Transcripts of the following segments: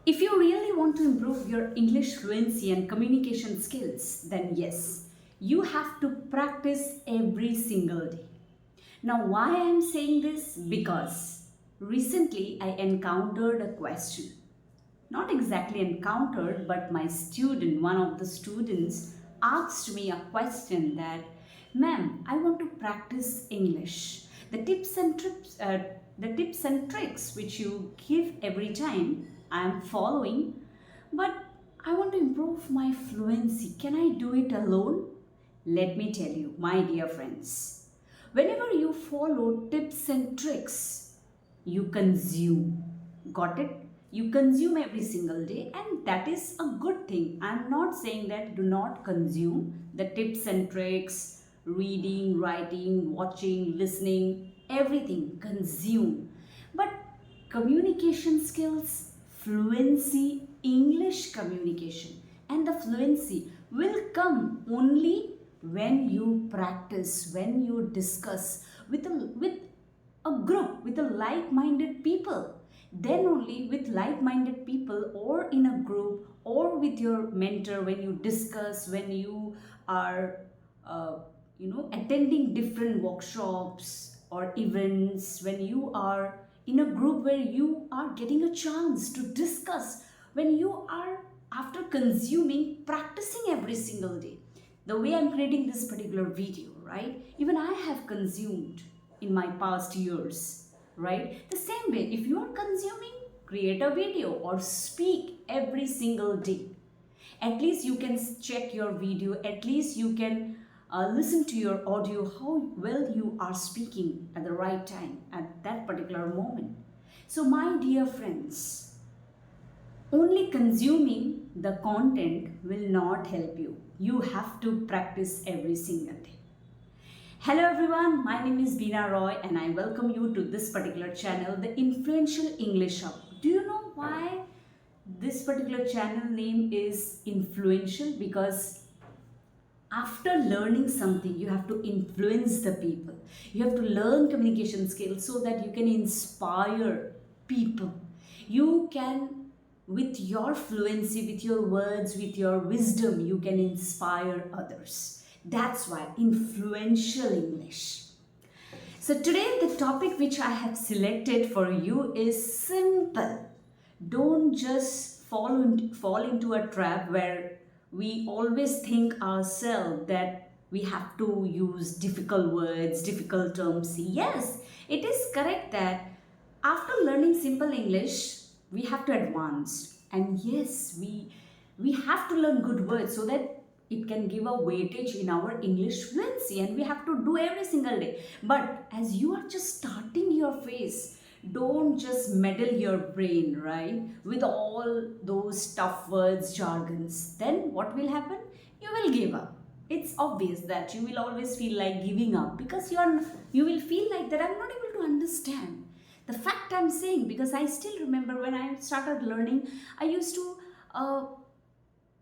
If you really want to improve your English fluency and communication skills, then yes, you have to practice every single day. Now, why I am saying this? Because recently I encountered a question. Not exactly encountered, but my student, one of the students, asked me a question that, Ma'am, I want to practice English. The tips and tricks which you give every time I am following, but I want to improve my fluency. Can I do it alone? Let me tell you, my dear friends, whenever you follow tips and tricks, you consume. Got it? You consume every single day, and that is a good thing. I'm not saying that do not consume the tips and tricks, reading, writing, watching, listening, everything. Consume. But communication skills, fluency, English communication, and the fluency will come only when you practice, when you discuss with a group, with a like-minded people. Then only with like-minded people, or in a group, or with your mentor, when you discuss, when you are attending different workshops or events, when you are in a group where you are getting a chance to discuss, when you are, after consuming, practicing every single day. The way I'm creating this particular video, right? Even I have consumed in my past years, right? The same way, if you are consuming, create a video or speak every single day. At least you can check your video, at least you can listen to your audio, how well you are speaking at the right time at that particular moment. So, my dear friends, only consuming the content will not help you. You have to practice every single day. Hello everyone, my name is Beena Roy and I welcome you to this particular channel, the Influential English Hub. Do you know why this particular channel name is influential? Because after learning something, you have to influence the people. You have to learn communication skills so that you can inspire people. You can, with your fluency, with your words, with your wisdom, you can inspire others. That's why influential English. So today the topic which I have selected for you is simple. Don't just fall into a trap where we always think ourselves that we have to use difficult words, difficult terms. Yes, it is correct that after learning simple English, we have to advance. And yes, we have to learn good words so that it can give a weightage in our English fluency, and we have to do every single day. But as you are just starting your phase, don't just meddle your brain, right, with all those tough words, jargons. Then what will happen? You will give up. It's obvious that you will always feel like giving up because you will feel like that I'm not able to understand. The fact I'm saying, because I still remember when I started learning, I used to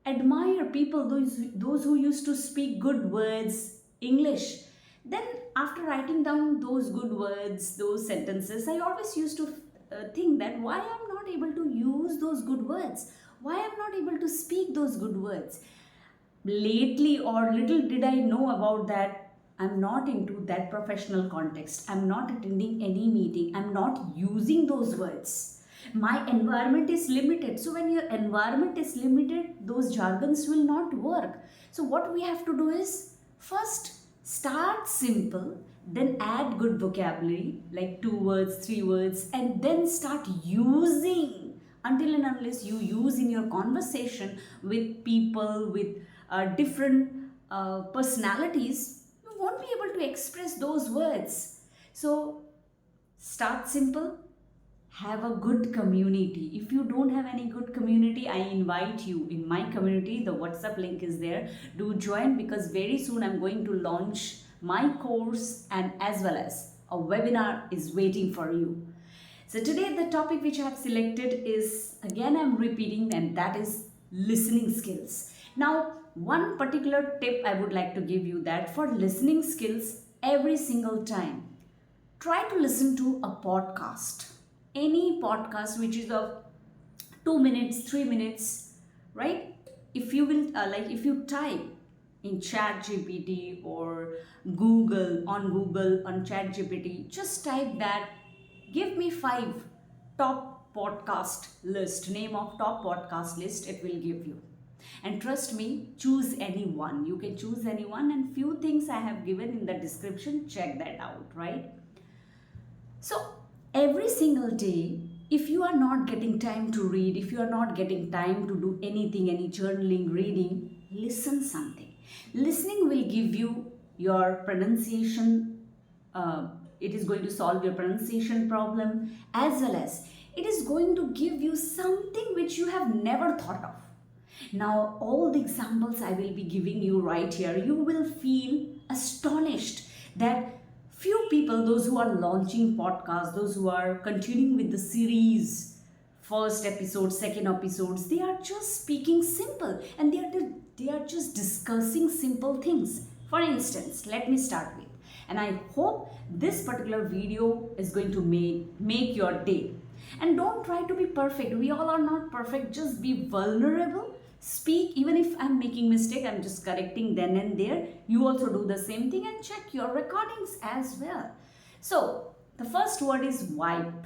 admire people, those who used to speak good words English. Then after writing down those good words, those sentences, I always used to think that why I'm not able to use those good words, why I'm not able to speak those good words. Lately, or little did I know about that, I'm not into that professional context, I'm not attending any meeting, I'm not using those words. My environment is limited. So when your environment is limited, those jargons will not work. So what we have to do is first start simple, then add good vocabulary like 2 words, 3 words, and then start using until and unless you use in your conversation with people with different personalities, you won't be able to express those words. So start simple, have a good community. If you don't have any good community, I invite you in my community. The WhatsApp link is there. Do join, because very soon I'm going to launch my course, and as well as a webinar is waiting for you. So today the topic which I have selected is, again I'm repeating, and that is listening skills. Now, one particular tip I would like to give you, that for listening skills, every single time, try to listen to a podcast, any podcast which is of 2 minutes, 3 minutes, right? If you will, if you type in chat gpt or Google on chat gpt, just type that, give me 5 top podcast list, name of top podcast list, it will give you. And trust me, choose any one, you can choose any one, and few things I have given in the description, check that out, right? So every single day, if you are not getting time to read, if you are not getting time to do anything, any journaling, reading, listen something. Listening will give you your pronunciation. It is going to solve your pronunciation problem, as well as it is going to give you something which you have never thought of. Now, all the examples I will be giving you right here, you will feel astonished that few people, those who are launching podcasts, those who are continuing with the series, first episode, second episodes, they are just speaking simple, and they are just discussing simple things. For instance, let me start with, and I hope this particular video is going to make your day. And don't try to be perfect, we all are not perfect, just be vulnerable, speak. Even if I'm making mistake, I'm just correcting then and there, you also do the same thing and check your recordings as well. So the first word is wipe.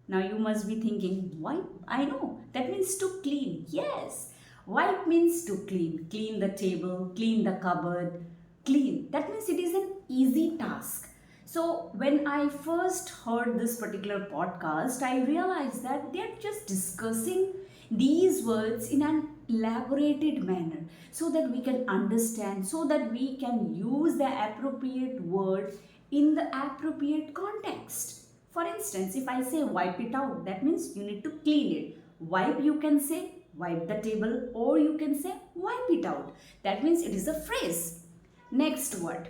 Now you must be thinking, wipe, I know that means to clean. Yes, wipe means to clean the table, clean the cupboard, clean. That means it is an easy task. So when I first heard this particular podcast, I realized that they're just discussing these words in an elaborated manner so that we can understand, so that we can use the appropriate word in the appropriate context. For instance, if I say wipe it out, that means you need to clean it. Wipe, you can say wipe the table, or you can say wipe it out. That means it is a phrase. Next word,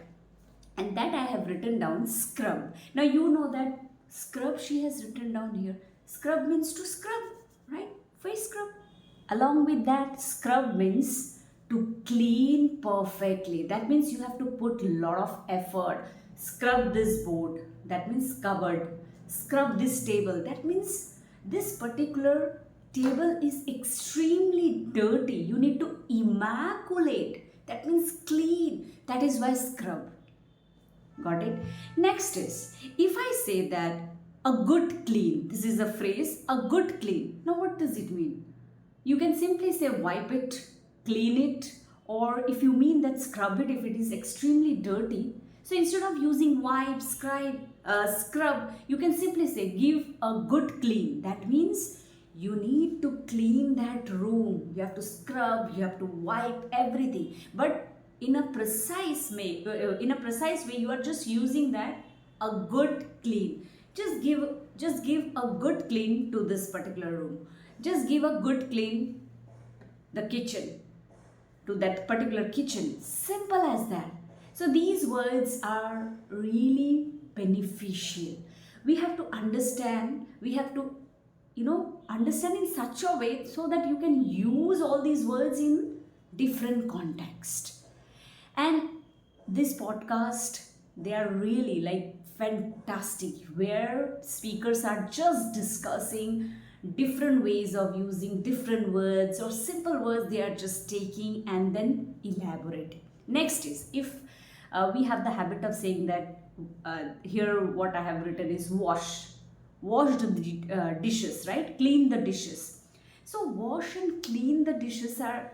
and that I have written down, scrub. Now you know that scrub she has written down here. Scrub means to scrub, right? Face scrub. Along with that, scrub means to clean perfectly. That means you have to put a lot of effort. Scrub this board, that means cupboard. Scrub this table, that means this particular table is extremely dirty. You need to immaculate, that means clean. That is why scrub. Got it? Next is, if I say that a good clean, this is a phrase, a good clean. Now what does it mean? You can simply say wipe it, clean it, or if you mean that scrub it if it is extremely dirty. So instead of using wipe, scrub, you can simply say give a good clean. That means you need to clean that room. You have to scrub, you have to wipe everything. But in a precise way, you are just using that a good clean. Just give a good clean to this particular room. Just give a good clean the kitchen, to that particular kitchen. Simple as that. So these words are really beneficial. We have to understand, we have to understand in such a way so that you can use all these words in different context. And this podcast, they are really like fantastic, where speakers are just discussing different ways of using different words or simple words. They are just taking and then elaborating. Next is, if we have the habit of saying that here what I have written is wash the dishes, right? Clean the dishes. So wash and clean the dishes are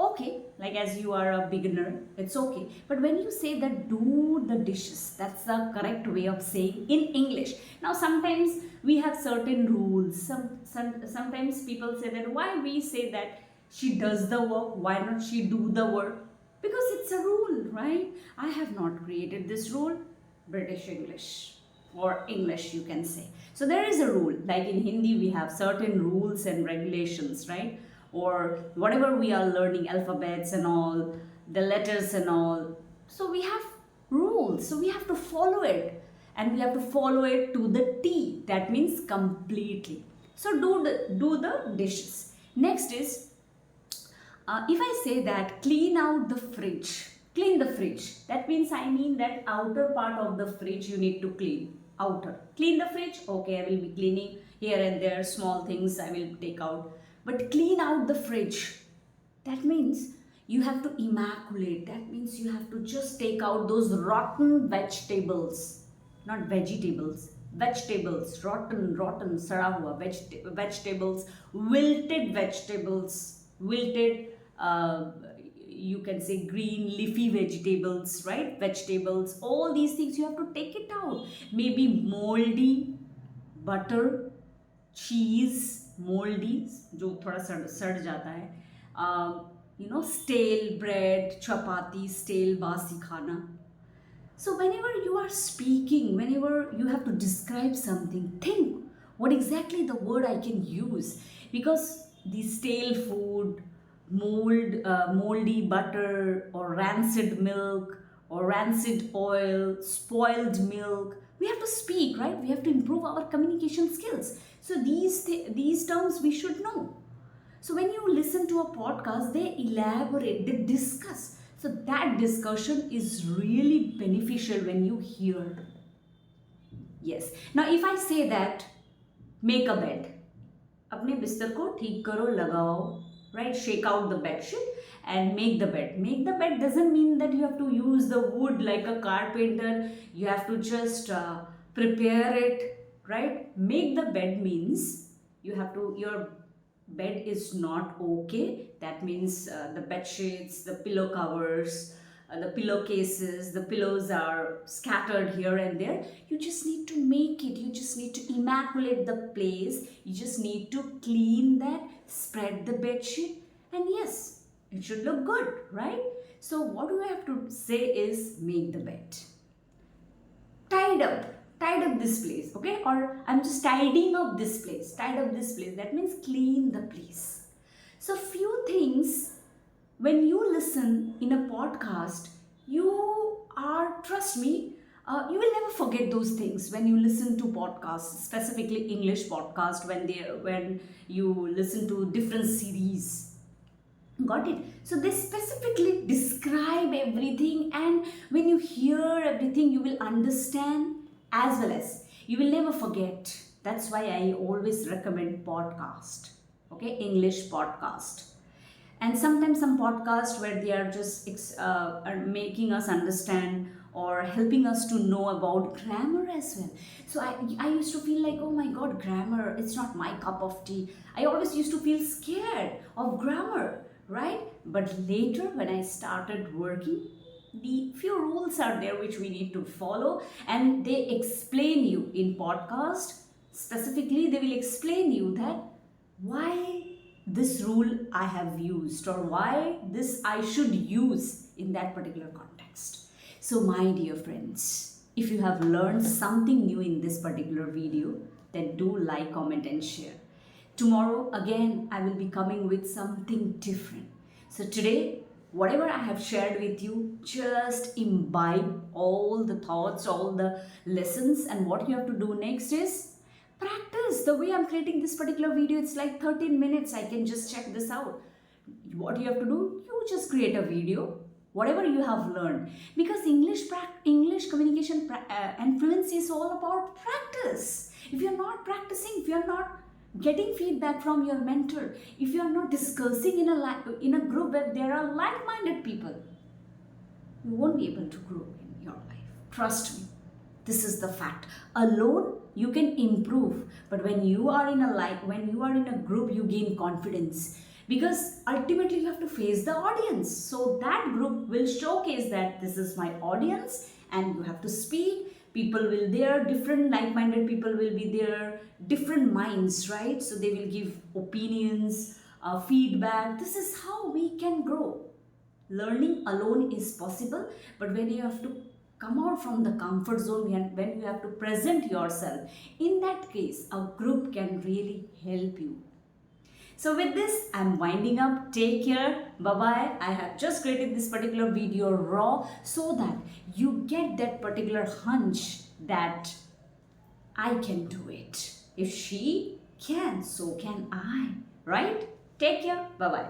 okay, like as you are a beginner, it's okay. But when you say that do the dishes, that's the correct way of saying in English. Now sometimes we have certain rules. Sometimes people say that why we say that she does the work, why not she do the work? Because it's a rule, right? I have not created this rule. British English or English, you can say. So there is a rule. Like in Hindi, we have certain rules and regulations, right? Or whatever we are learning, alphabets and all, the letters and all. So we have rules. So we have to follow it. And we have to follow it to the T. That means completely. So do the dishes. Next is, if I say that clean out the fridge, clean the fridge. That means I mean that outer part of the fridge you need to clean. Outer. Clean the fridge. Okay, I will be cleaning. Here and there, small things I will take out. But clean out the fridge. That means you have to immaculate. That means you have to just take out those rotten vegetables, not vegetables, vegetables, rotten, sara hua, vegetables, wilted vegetables, wilted, you can say green leafy vegetables, right? Vegetables, all these things you have to take it out. Maybe moldy butter, चीज़ मोल्डी जो थोड़ा सड़ जाता है, stele bread, चपाती, stele बासी खाना. So whenever you are speaking, whenever you have to describe something, think what exactly the word I can use, because the stale food, moldy butter, or rancid milk, or rancid oil, spoiled milk, we have to speak, right? We have to improve our communication skills. So these terms we should know. So when you listen to a podcast, they elaborate, they discuss. So that discussion is really beneficial when you hear. Yes. Now if I say that, make a bed. अपने बिस्तर को ठीक करो, लगाओ, right? Shake out the bed sheet and make the bed. Make the bed doesn't mean that you have to use the wood like a carpenter. You have to just prepare it, right? Make the bed means your bed is not okay. That means the bed sheets, the pillow covers, the pillowcases, the pillows are scattered here and there. You just need to make it. You just need to immaculate the place. You just need to clean that, spread the bed sheet, and yes, it should look good, right? So what we have to say is make the bed. Tied up this place, okay? Or I'm just tidying up this place. Tied up this place. That means clean the place. So few things when you listen in a podcast, trust me, you will never forget those things when you listen to podcasts, specifically English podcast, when you listen to different series. Got it? So they specifically describe everything, and when you hear everything, you will understand as well as you will never forget. That's why I always recommend podcast, okay? English podcast. And sometimes some podcasts where they are just are making us understand or helping us to know about grammar as well. So I used to feel like, oh my god, grammar, it's not my cup of tea. I always used to feel scared of grammar, right? But later when I started working, the few rules are there which we need to follow, and they explain you in podcast. Specifically, they will explain you that why this rule I have used or why this I should use in that particular context. So my dear friends, if you have learned something new in this particular video, then do like, comment and share. Tomorrow again I will be coming with something different. So today, whatever I have shared with you, just imbibe all the thoughts, all the lessons, and what you have to do next is practice. The way I'm creating this particular video, it's like 13 minutes. I can just check this out. What you have to do, you just create a video, whatever you have learned. Because English communication and fluency is all about practice. If you're not practicing, if you're not getting feedback from your mentor, if you're not discussing in a group where there are like-minded people, you won't be able to grow in your life. Trust me. This is the fact. Alone, you can improve, but when you are in a group, you gain confidence, because ultimately you have to face the audience. So that group will showcase that this is my audience, and you have to speak. People will there, different like-minded people will be there, different minds, right? So they will give opinions, feedback. This is how we can grow. Learning alone is possible, but when you have to come out from the comfort zone, when you have to present yourself, in that case, a group can really help you. So with this, I'm winding up. Take care. Bye-bye. I have just created this particular video raw so that you get that particular hunch that I can do it. If she can, so can I. Right? Take care. Bye-bye.